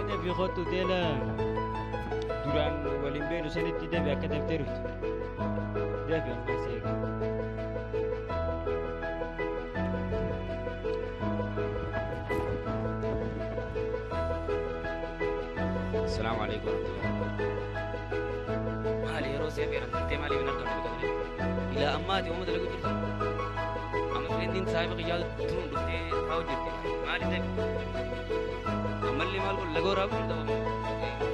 ده في خط تيلا دوران ولين سنة ده بأكد افترض ده في الله سيك. السلام عليكم ورحمة الله. مالي يا روسيا في رمتي مالي من الدنيا بقدر إلى أماتي وما تلاقي جرت أما في الدين سايب قياد تون دكتي أو جرتي مالي ده أما اللي مال كل لقوا رابط ده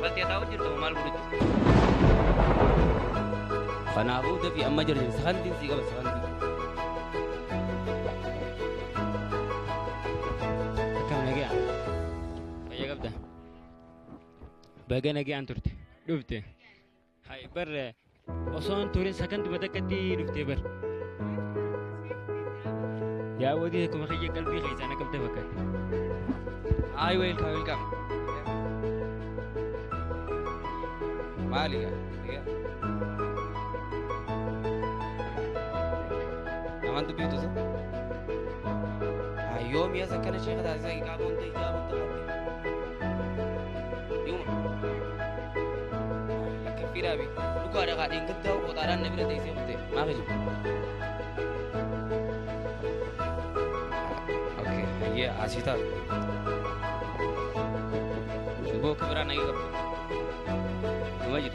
بس يتاو جرت مال كل فأنا أبو ده في أما جرت سخنتين سيجا بس سخنتين كم نجي فيا قبضة بقى نجي عن ترتي دفته هاي بر أصلا تورين سكنت بدكتي دفته بر يا ودي كم خيج قلبي خيز أنا قبضة بكت هاي ويلكم مالي يا نمان تو بيوتو سر يوم يا سكان الشيخ ده زي كابون تيجا بنتقدي يوم كفيرة بي لو كاره قاعدين كده وقطاران نبرة تيجي بنتي ما خيجو اوكي هي عشيتا شو كبرنا نيجي قبل ما جيت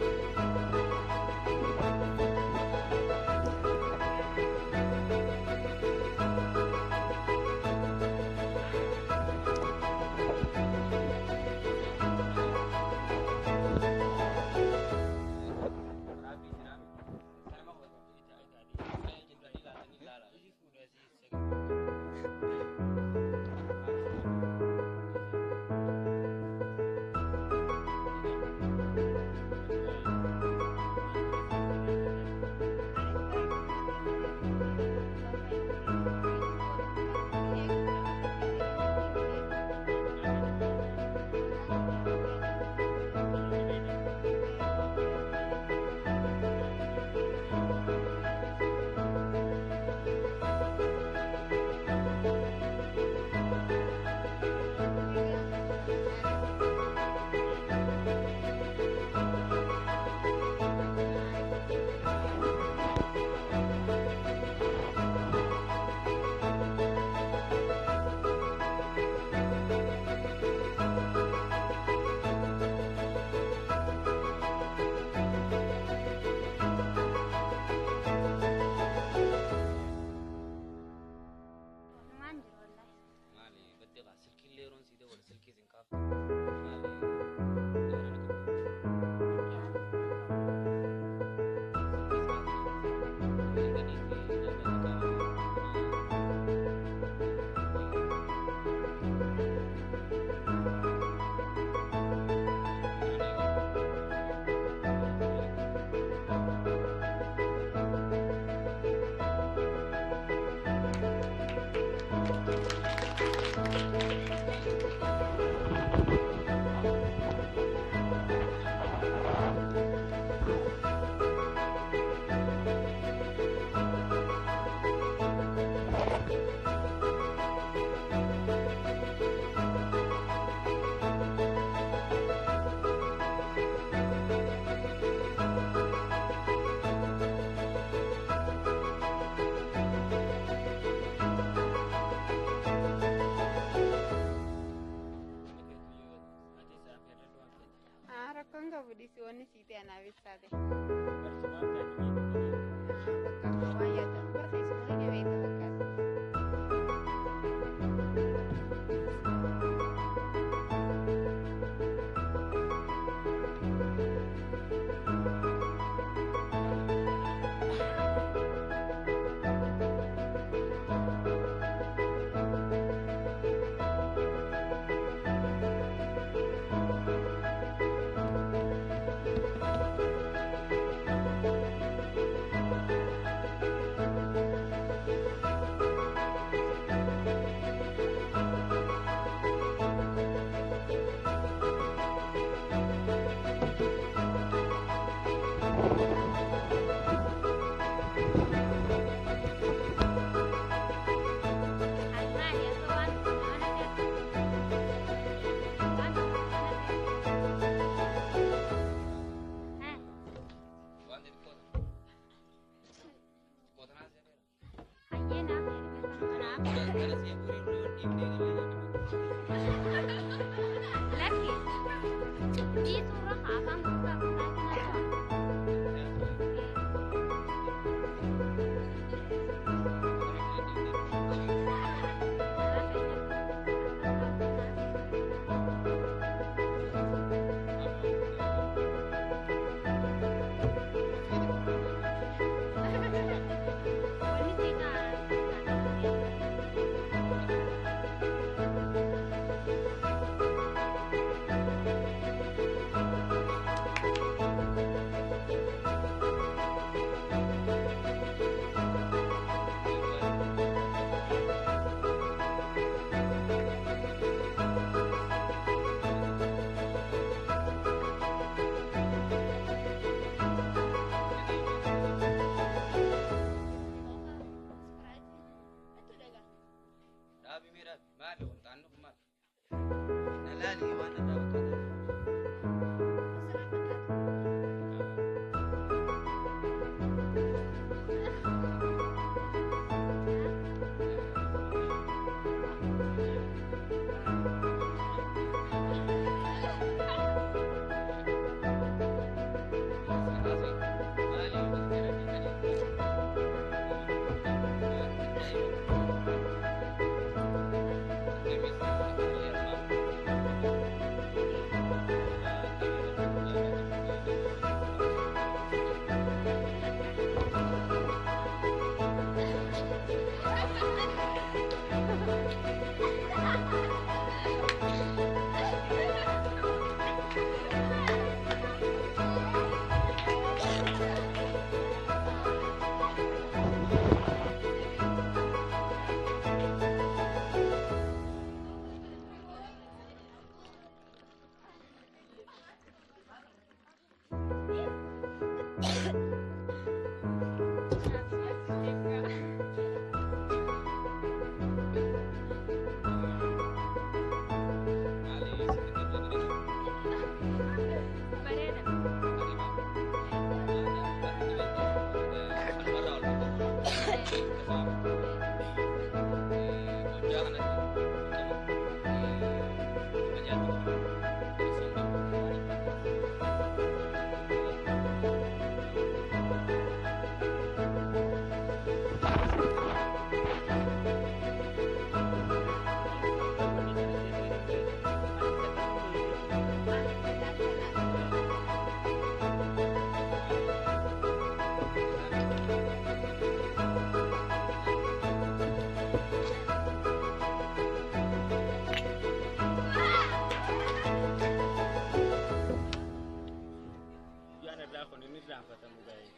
Buddhisiwwan siite anaaf ibsaate.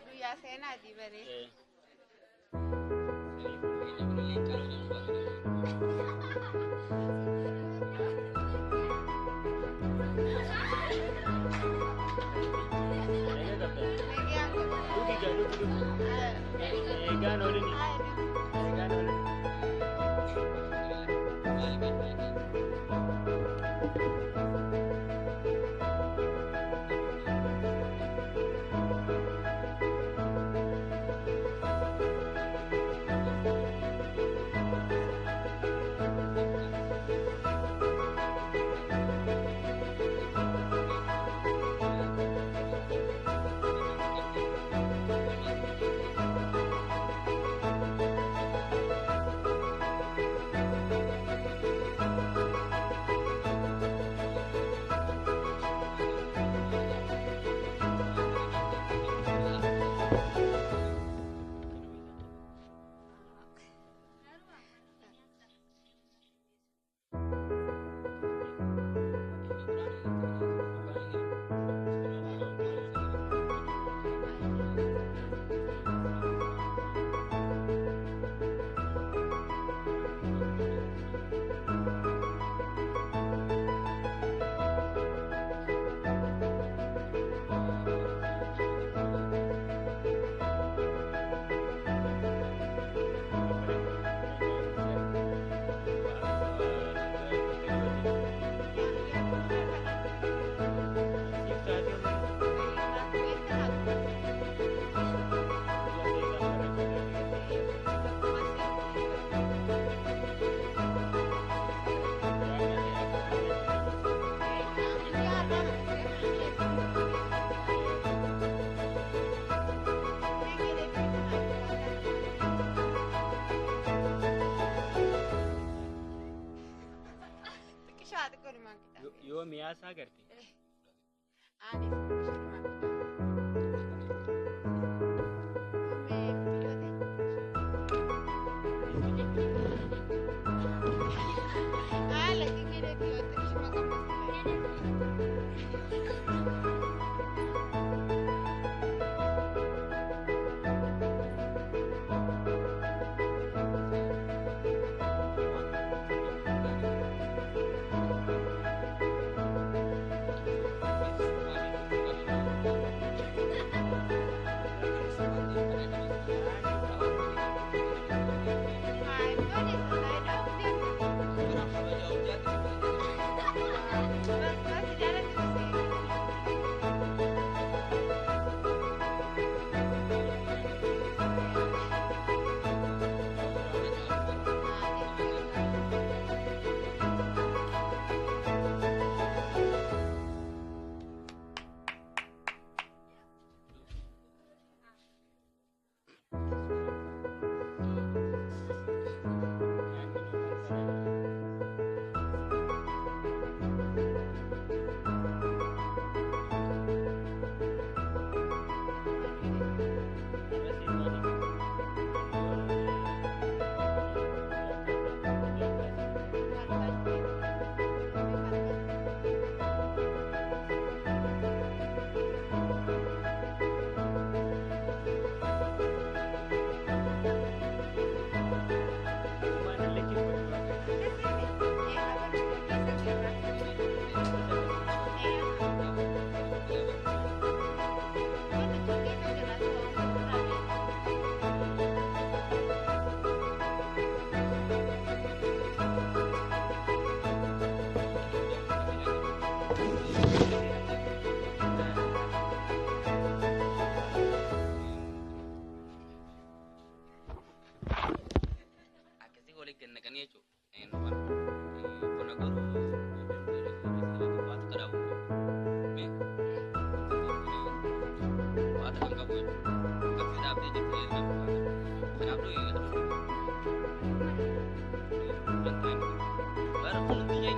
Guyyaa seenaati baree. Yoo miyaasaa garte.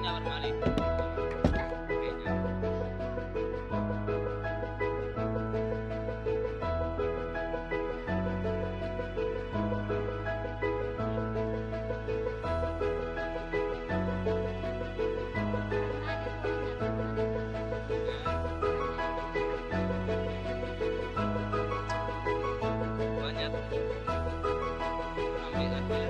keenya bar maaliif? Keenya. Banyak. Ambil apa ya?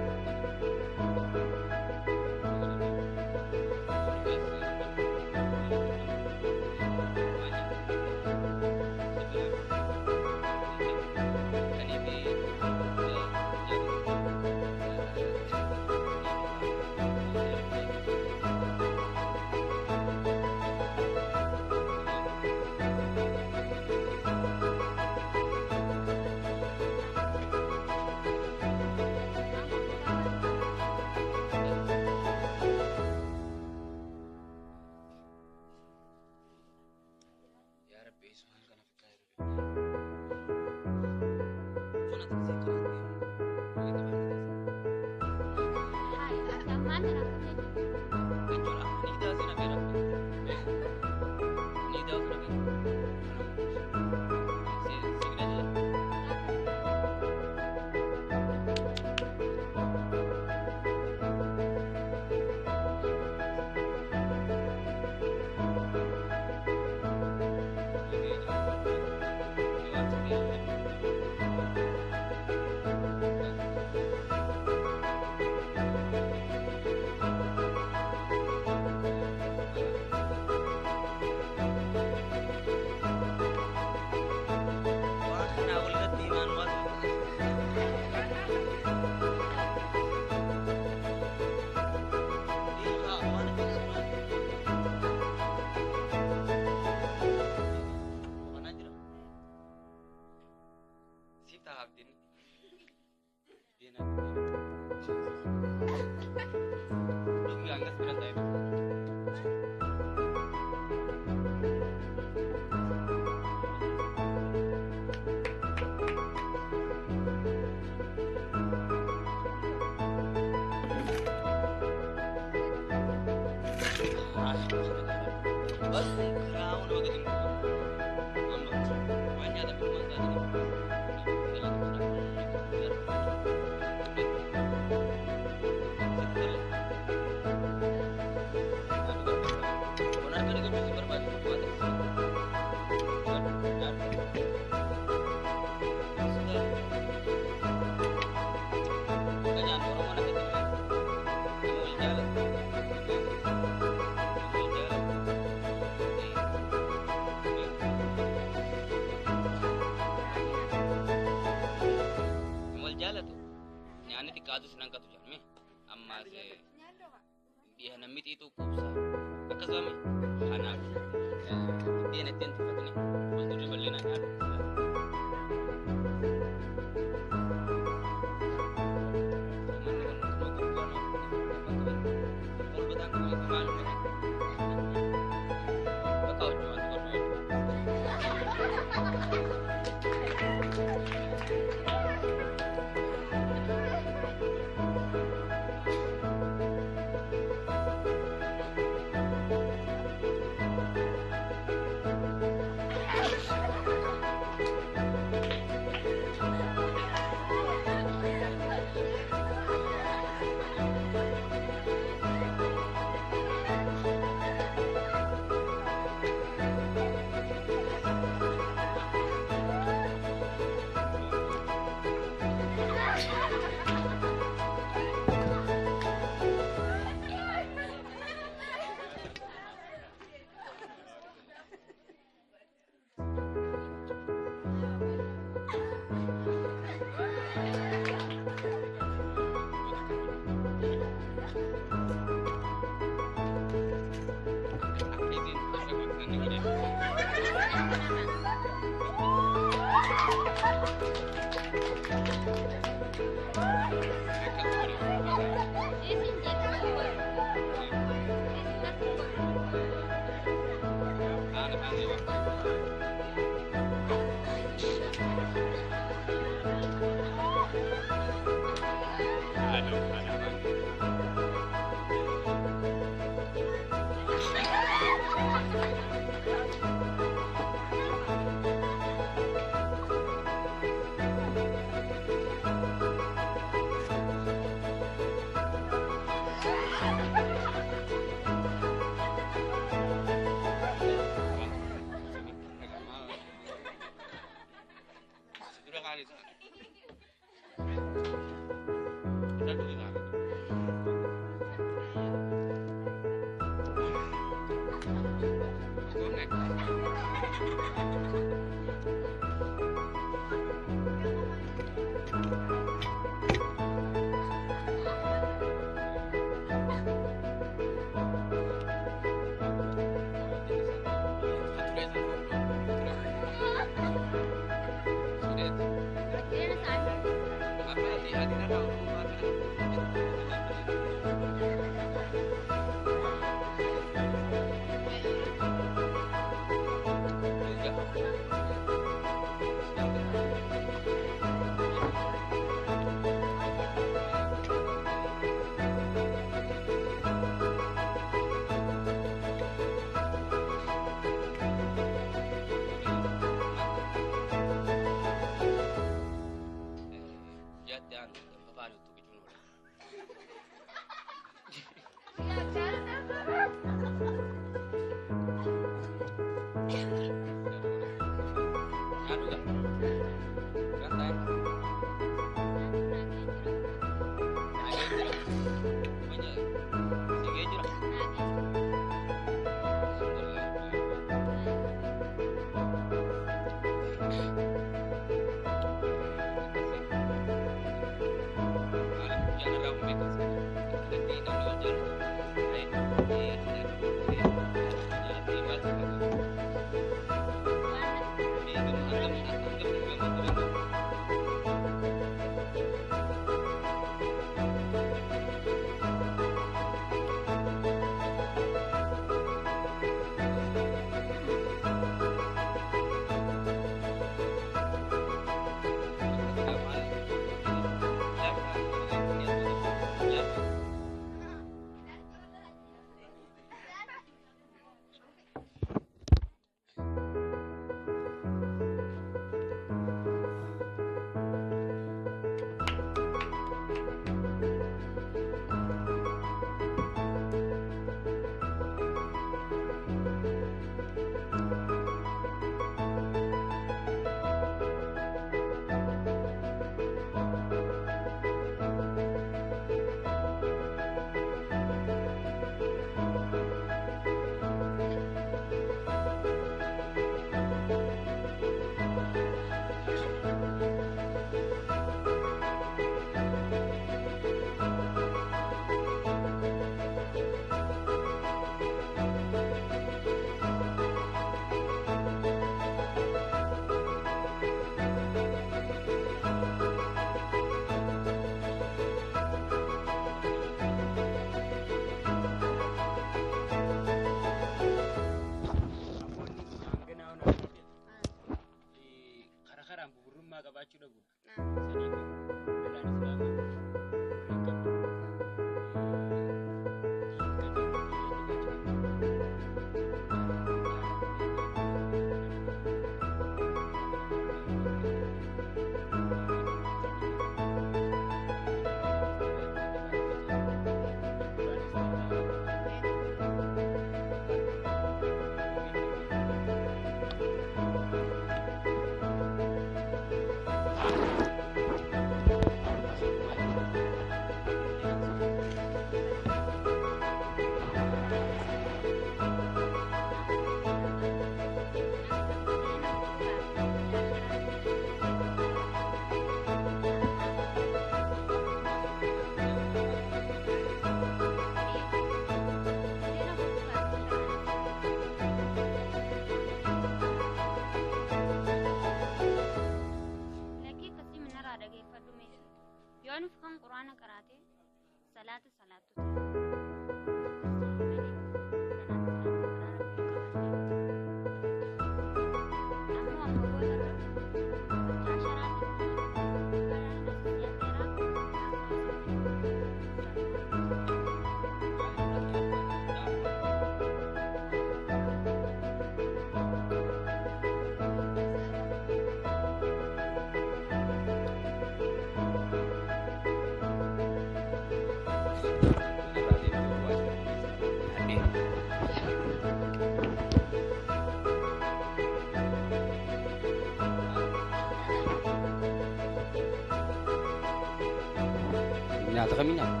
Nyaata kami nyaata.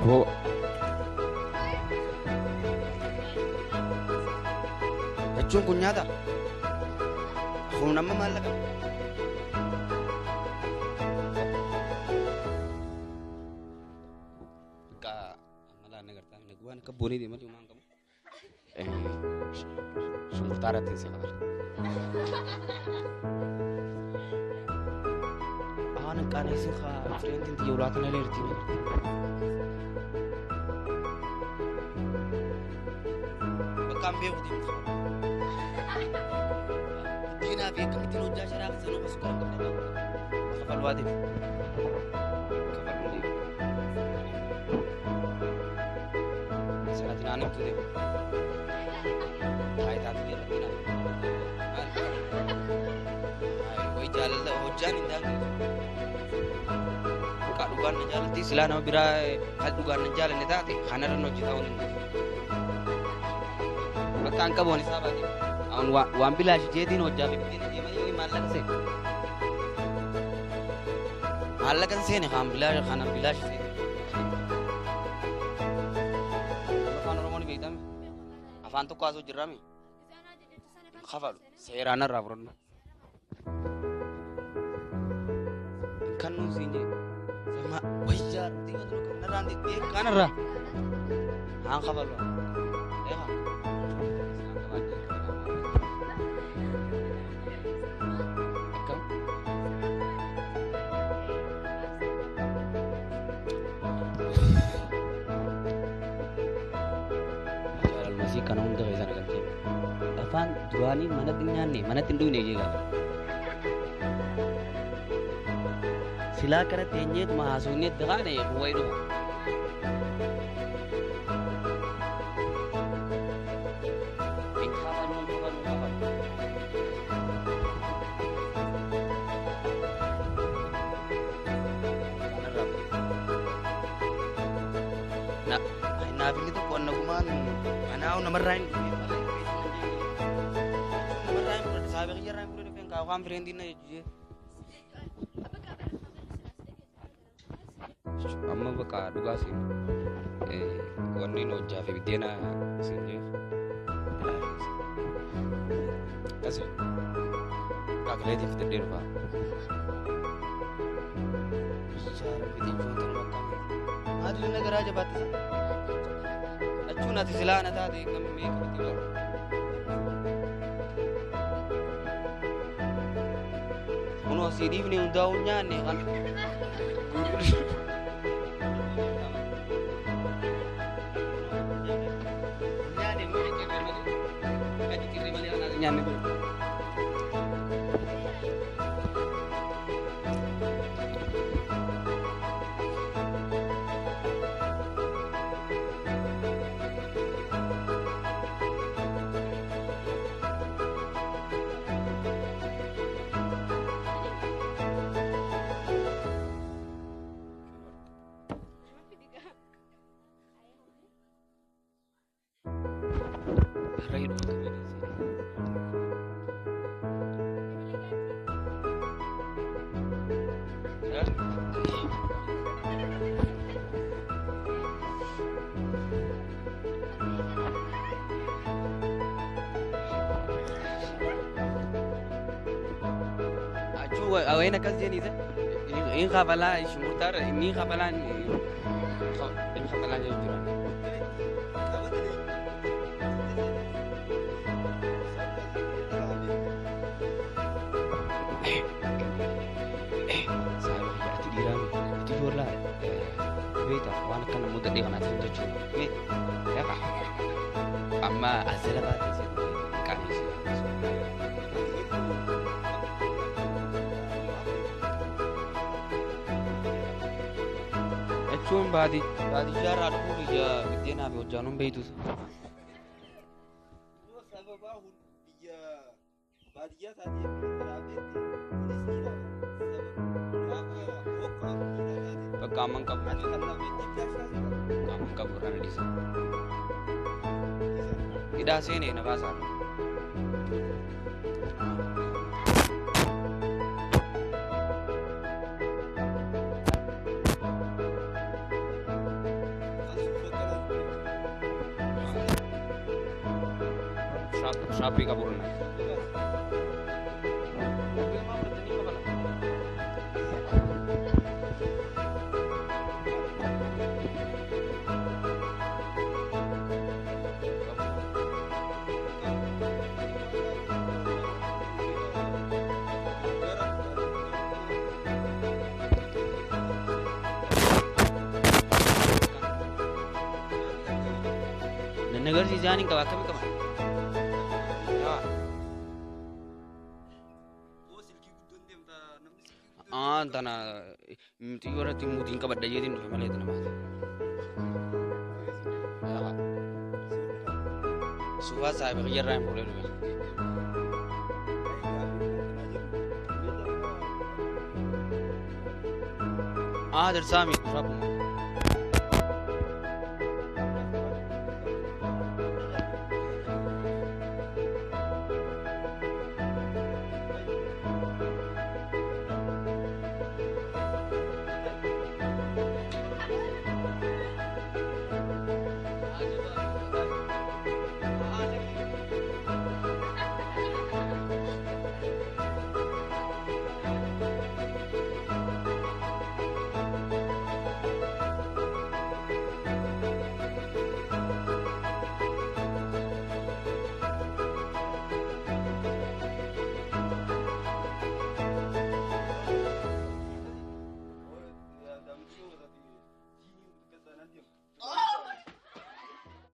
Oh. Jechuun kun nyaata. Kun amma maallaqa. Ka amala nagartaan naguwan ka boni di mali umang kamu. Sumurtara tin si kabar. Anak kan isi ka friend tin tiulatan na lerti. Kambe ko din. Dina bi kami tinu jashara ka sanu kas ko ka ba. Kapal wadi. Kapal wadi. Sana tinanam tu de. Hai tat dia tina. Hai koi jal hujan indang. Ka dugan jal ti sila nama bira hal dugan jal ne tati khanar no jitaun. Bakang ka boni sabati. Aun wambila je din hojja bi din je mai mallakan se. Mallakan se ne khambila khana bilash se. Afan romoni beidam. Afan to kaso jirami. Khafalu seerana rabron. Kanu sinje. Sama wajjar tiga tu kanaran di kanara. Hang khafalu. Ya. Kan untuk bisa nak kerja. Afan durani mana tinggal ni, mana tindu ni je kan. Silakan tenye tu mahasuni dengan ni, huai tu. Nah, begitu pun nakuman. Now number 9 number 9 udah sahabat kerja ram udah pengen kau kan friend ini aja amma baka duga sih wani no jafe bidena sini kasih kagak di fitur deh pak cara video foto lokal ada negara aja batas Cuna silana tadi kami make betul. Uno CD ni daunnya nih kan. Jadi mereka kirim anaknya nih. Awalnya kan jadi itu, ini kapalan, semutar ini kapalan, ini kapalan jadi jualan. Saya hati diram, itu jualan, beta. gadhee kanaatiin jechuudha. Yaqa amma asirra baatee qabeessa. Jechuun baadiyyaa irraa dhufuu biyya biddeenaa fi hojjaanuun beektus. Bakka amman qabu irraan dhiisa. Hidhaa seenee na baasaa. Shaappii qabu irraan. Negara si Jani kau akan kemana? Tanah itu orang timu tingkat pada jadi tu malah itu nama. Suha saya bekerja ram boleh tu. Dari Sami, berapa?